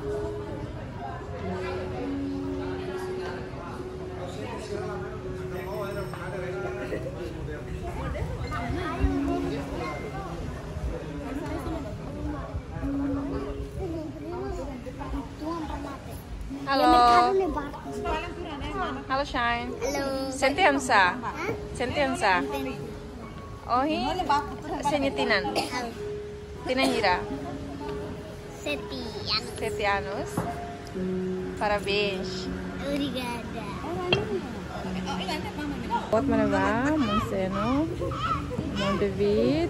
Halo. Halo Shaen. Halo. Sentiansa. Sentiansa. Ohi. Senyetinan. Tinan Hira. Setianus. Parabéns. Obrigada. Buat mana ba? Monseno. Mon David.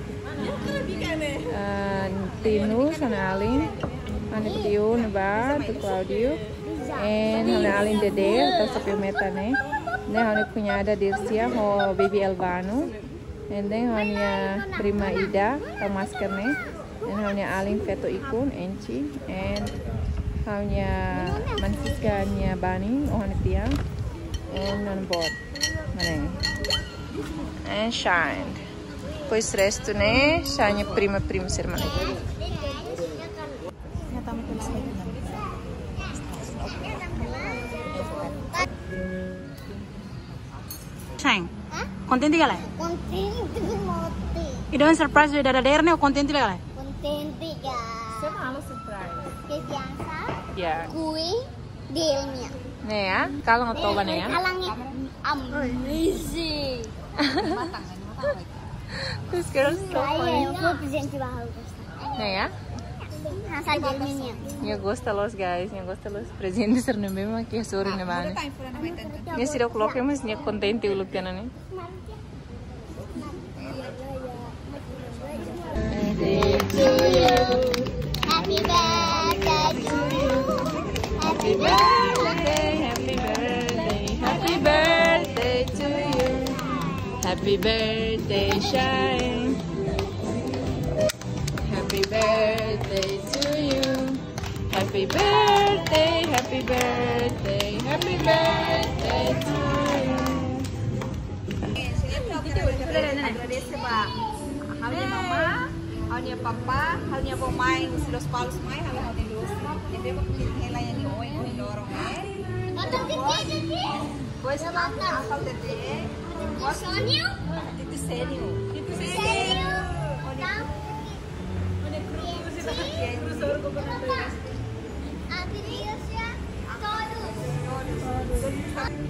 Tinus, Ana Alin. Ana Tio, Neba, tu Claudio. And Ana Alin Dede, atau Sophia Metane. Then Ana Cunhada Dircia, ho Baby Elvano. And then Ana Prima Ida, atau maskernya. And Ana Alin Feto Ikun, Enci. And Ana Mansiska Nya Bani, Ana Tiang. And non bot. Mana? And Shaen. Pois resto né, Shaen prima sermana. Shaen, contente galera? Contente moti. Itu kan surprise dari daerah nih, contente galera? Contente ga. Sama surprise. Kebiasa. Ya. Kue delnya. Nih ya, kalau nggak tahu ya. Kalangnya amazing. This girl's so funny. Eu vou presente baru. Nih ya. Asal delnya. Eu gosto los guys, eu gosto los presentes ser nem mesmo que sorry ne bane. Ni sira coloque mas ni contente o look né. Happy birthday to you. Happy birthday. Happy birthday, happy birthday to you. Happy birthday, Shaen. Happy birthday to you. Happy birthday, happy birthday, happy birthday to you. Agradecer ba halnya mama, halnya papa, halnya pemain los palos mai, halnya doce. Jadi aku pilih yang di oi loron. Pois akal tete. Sonio? Itu sério. Sério?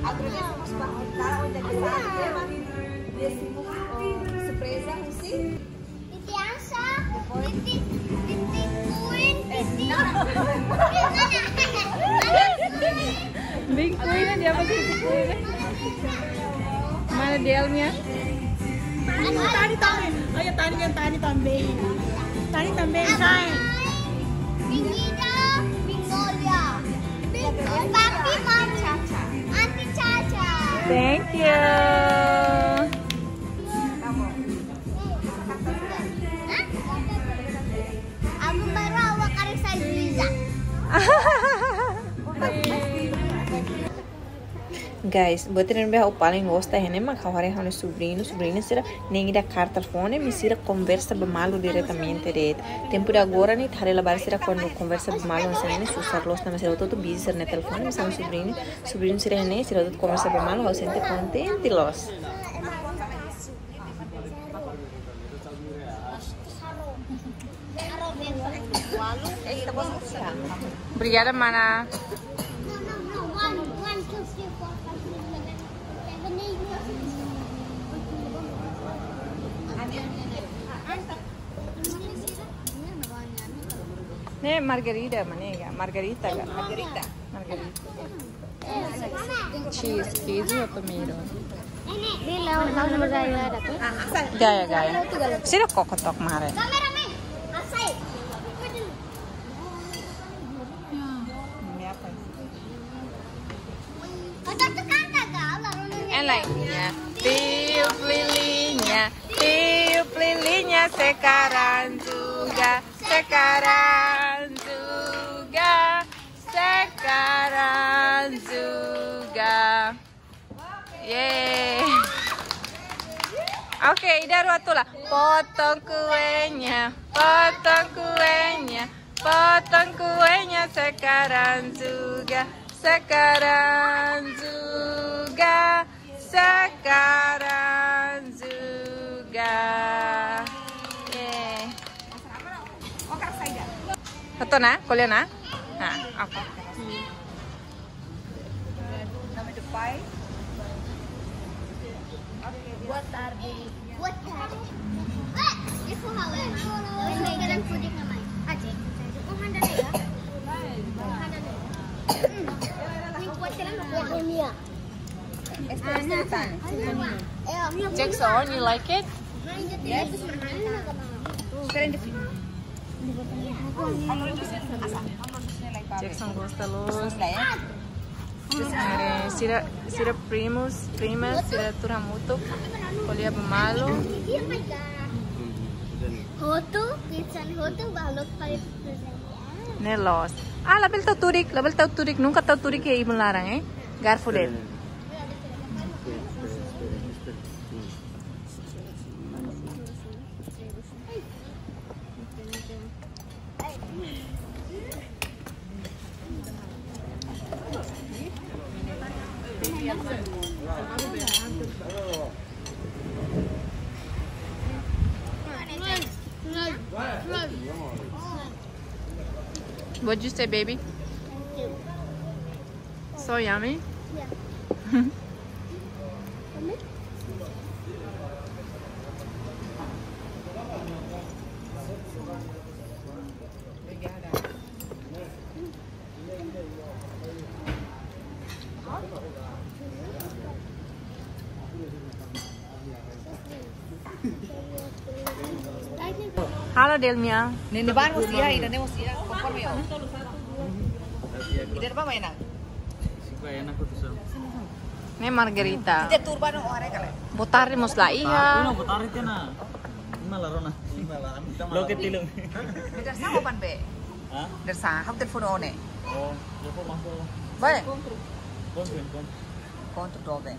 Agradecemos para onde é que está desse surpresa sim. Titiansa, titi kuin, titi. Big queen na dia pasti queen. Mana dialnya? Tani também. Olha, Tani também. Tani também, Shaen. Bingida, Bingolia. Papi, mami, Auntie Caca. Thank you. Aku baru awak karisa Liza. Guys, botar bem o paling gosta é nem macauare hane sobrinho será nem da carta telefone me sira conversa bemalo diretamente de tempo de agora nem thare labar será quando conversa bemalo assim susar los na será todo busy ser no telefone mas o sobrinho será nem será todo conversa bemalo ao sente contente los. Obrigada, mana. Nih margarita mana ya? Margarita kan? Margarita. Cheese atau miro? Gaya. Sira kokotok mare. Lainnya tiup lilinnya sekarang juga yeay. Oke, Ida Ruatula potong kuenya Potong kuenya sekarang juga. Sekarang juga. Sekarang juga. Yeay. Betul na? Kuliah na? Nah, oke. Nama depan. Buat tadi. Buat tadi. Itu hal yang sekarang pudik namanya. Aceh. Oh, handal ya? Handal. Ini buat kalian buat dunia. Jackson, you like it? Yes. Jackson gosta los. Sira primus, primas, sira turhamuto. Kuliah pemalu. Hotu, kitchen hotu, balok kali Nelos. Label tau turik. Nunca tau turik ya ibu larang Garfudel. What'd you say, baby? So yummy. Yeah. Halo Delmia. Nini ban mo siya, ina mo siya. Konforme yun. Ida ba may nang? Ini margarita. Ida turba ng ore kala. Botari mos la iya. Botari tiyan na. Ima laro na. Loket tilong. Ida sa ko pan be. Ha? Ida sa hab telepon one. Oh, lupa masuk. Ba? Kontrol. Kontu dobe.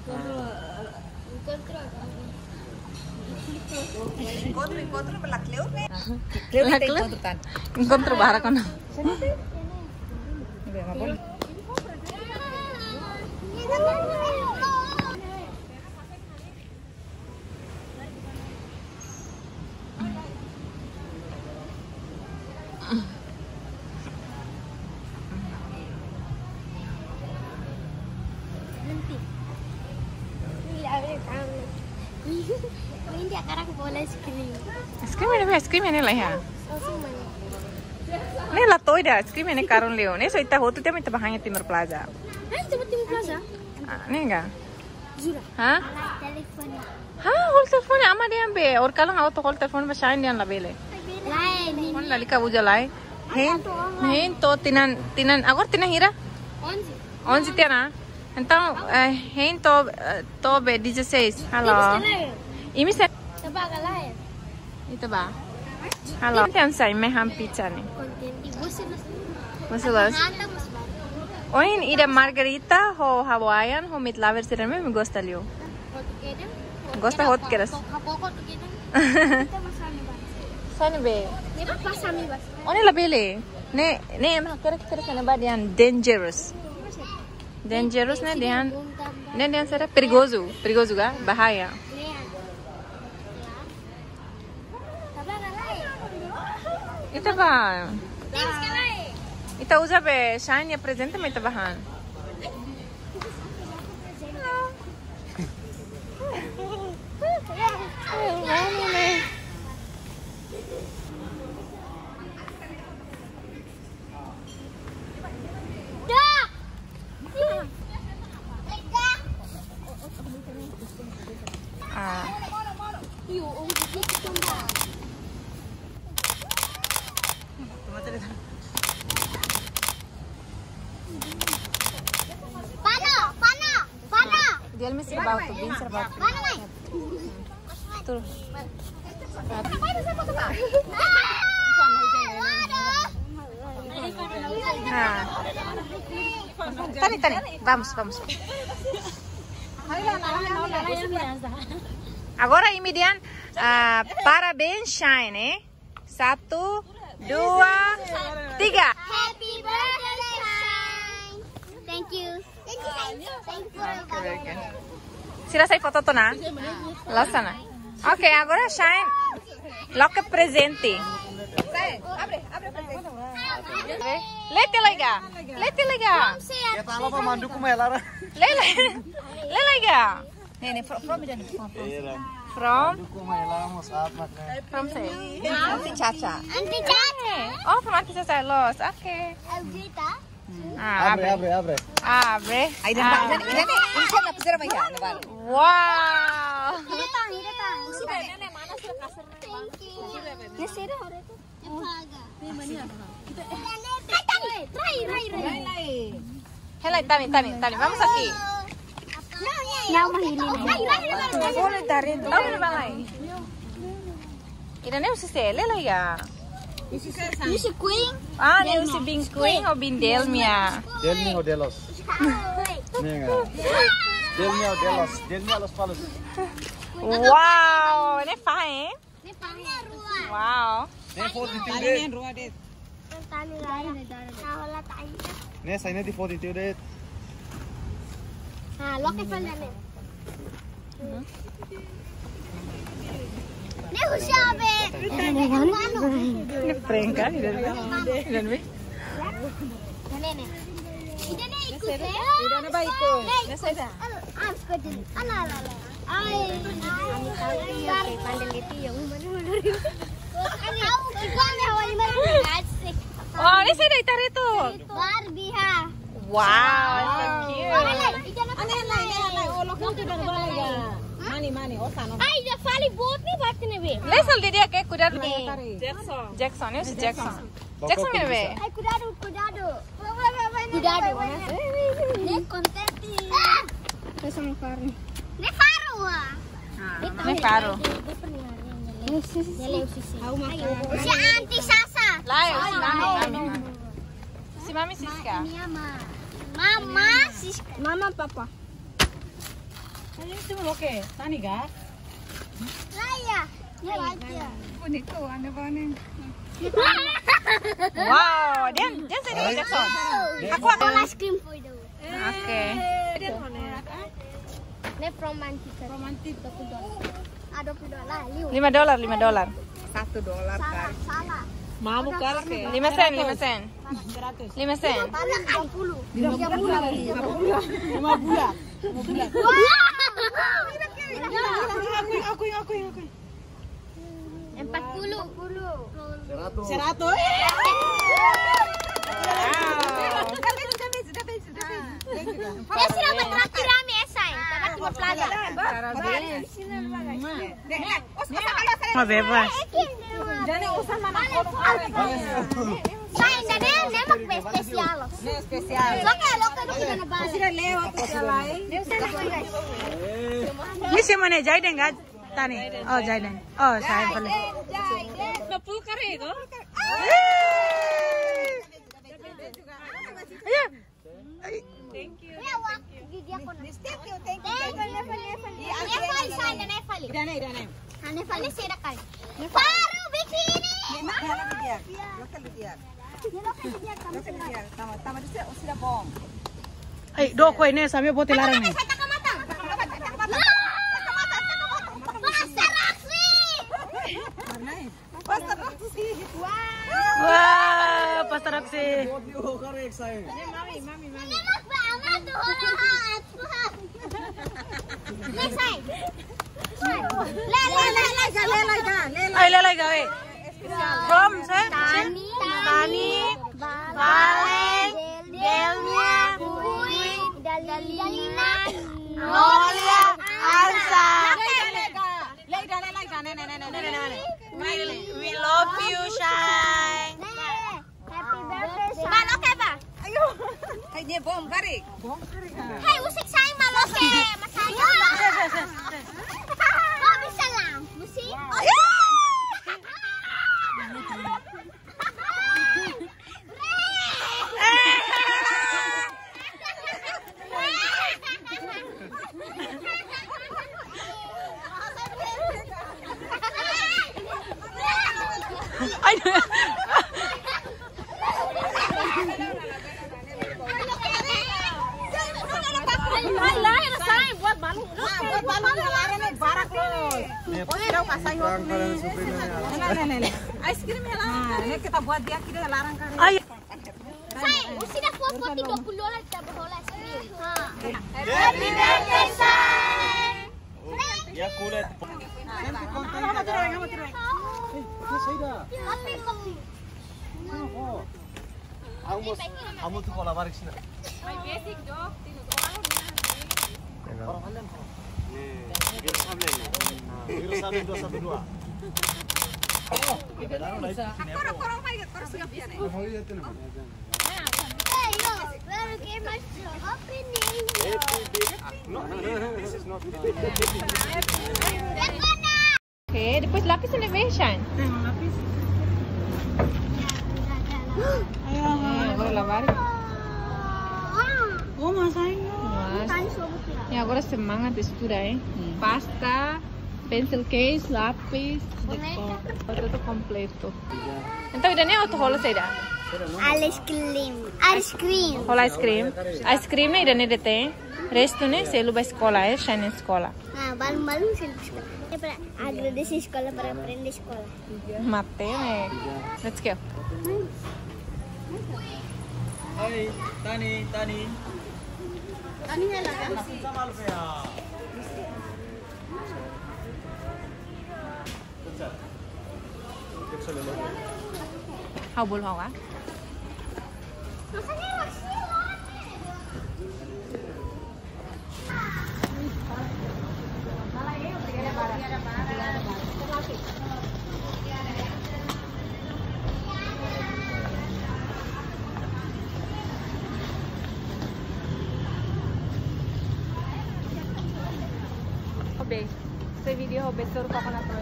Encontro per la Cleo ne? Cleo La te Cleo? incontro tan. Encontro bara ko na. Ibe ma bol. Hindi akarang bola screen. Es krim ini lah ya. Also man. Ini lah toy dah. Es krim ini karun leo. Ini so ita hotu dia minta bahanya Timur Plaza. Ay, dapat Timur Plaza. Ini enggak? Zura. Hah? Telepon. हाँ whole telephone है आमा दिया पे और कल हाँ तो whole telephone में शायन दिया लबेले Lain ini. कौन ललिका बुझा लाए हैं तो तिनन अगर तिना हीरा Onzi. on sitia na então हैं तो be 16 halo ini se Tabaga lain. itu ba halo yang saya meham pizza nih Konten ibu sih mas. Masalas Nata mas ba. oin ida margarita ho hawaiian ho mit laver sira me gosta liu Foto keda. gosta hot keras Kapoko tu keda. Kita masami ba. sana be Ni pa pasami ba. oni labele ne emang kira-kira sana ba dian dangerous na dian ne dian sara perigoso ga bahaya Tabaga lain. itu ba Tips ka lain. ita usa be Shaen ya presente me tabahan Dak. ah Yo, dito tumba. Pana. dia me serba tu bin serba Mana mai? tu ah tani vamos agora imidian parabéns Shaen 1, 2, 3. Happy birthday, Shaen. Thank you. Thank you for the Selesai foto tuh na? Lasana. Oke, agora Shaen. Loca presente. Abre presente. Lete lega. Ya tak apa mandu ku melara. Le lega. Nih, from dan From Ku melara mas apa kan. from say. Auntie Caca. Auntie Caca. Oh, from Auntie Caca Los. Oke. Elvita. Abre. Abre. Ay, dan isa na pisara ba yan? Wow. Ini tang. Thank you. Nasira hore tu. Try. Helai, tani. Vamos aqui. Now mahili. Boleh tarin. Tahu di balai. Ida nem se le lega. You see queen? Ah, nem se bin queen ou bin delmia. Delmi o delos. Nih enggak. Delmi o delos. Delmi los palos. Wow, ini fine, eh? Ni pangnya rua. Wow. Nih 42 date. Tani raya. Wala tayo. Nih saya ini di 42 date. Loke pala ni. Ni husabe. Ini prank kan? Dan be. Nene. Ida na ikut eh. Ida na ba ikut? Nasa. Ko din. Ala. Ay. Ani tahu dia kay pandaliti yung mana-mana. Ani tahu ikaw na hawali mo. Asik. Oh, ini saya dari tari tuh. Barbie ha. Wow, so cute. Ay, da fali bot ni baat ne be. Lesal di dia kayak kuda Jackson, ini si Jackson. Jackson ini be. Ay, kudado. Kudado. Ni kontenti. Kasama karne. Ni faro ah. Ini Faro. Si Auntie Sasa. Lain, si Mami Siska. Mama Siska. Mama Papa. Raya. Wow, dia saya Jackson. Aku ice cream for you. Oke. Ini romantik. $20. $5. $1 kan. Salah. Mau kar ke? 5 sen. 5 sen. 100. Ya sudah bertraktir rame Shaen. Dapat Timur Plaza. Mau bebas. Shaen dan nemak spesial. Spesial. Loke kita na balik. Sila lewat spesial. Ini si mana Jaiden nggak? Tani. Oh Jaiden. Oh Shaen pala. Napul kare ko? Ayan. Ya waktu gigi aku na. Thank you. Nefali Shaen dan Nefali. Idanay. Nefali sira kay. Paru bikini. Tama sila bom. Ay, do ko ini sampai buat larang nih. Wah, pastaraksi. Ay, lelai gawe. From Tani, Valen, Delmia, Dalina, Nolia, Alsa. We love you, Shaen. Happy birthday, Maloke ba? Ay, niya bom kari. Hay, usik Shaen maloke. Masaya ba? Oh, bisa lang. Musik. Daw kasay ho nih. Ice cream ya larang kali. Ini kita buat dia kita larang kali. Ay, Say, usina $4.40 kita bahola es krim. Happy birthday, Shaen. Ya kulit. Kopi, kopi. Kamu tuh kalau balik sini. Virus 1212. Korang main korang siap ya nih. Hey, yo, we're game Happy New Year. No, this is not. Oke, depois lapis na ba Shaen? Agora lavar. oh masain. E agora semangat estudar, Pasta, pencil case, lápis, tudo completo. Então, ainda nem auto rola saída. Ice cream. Ice cream. Rola ice cream. Ice cream ainda nem tem. Resto né, se luba escola, Shaen escola. Ah, balon-balon sih sekolah. Para agradeci sekolah para aprender sekolah. Mate, né? Let's go. Hai, Tani. Ani lah kan? Sama lu ya. Habol hawa. Rasanya masih lah. Be, sa video ho be sur pa na to.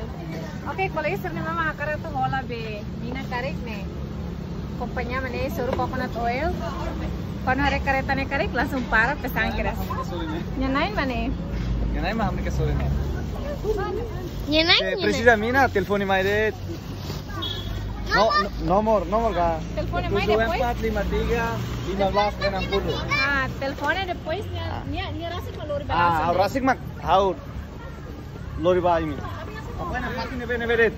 Okay, kolay sir ni mama akara to hola be. Mina karek ne. Kumpanya mane sur coconut oil. Kono hare kareta ne karek langsung para pesang keras. Nyanain mane. Ganai mah हमने के सोरे में. Nyenain. Precisa mina telefone mai de. Nomor ka. Telefone mai depois. 453 15 Ah, telefone depois nya rasa valor ba. Ah, rasik mak. How? Lori ba ini. Apa na pati nebe red.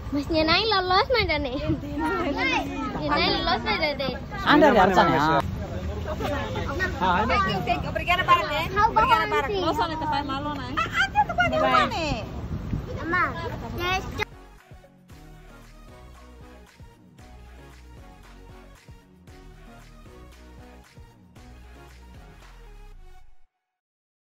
Mas nyenain lolos mana nih? Nyenain lolos mana deh? Anda lihat sana. Thank you. Obrigada para deh. Obrigada para. Losa ne tafai malo na. Ate to ba ni. Ama,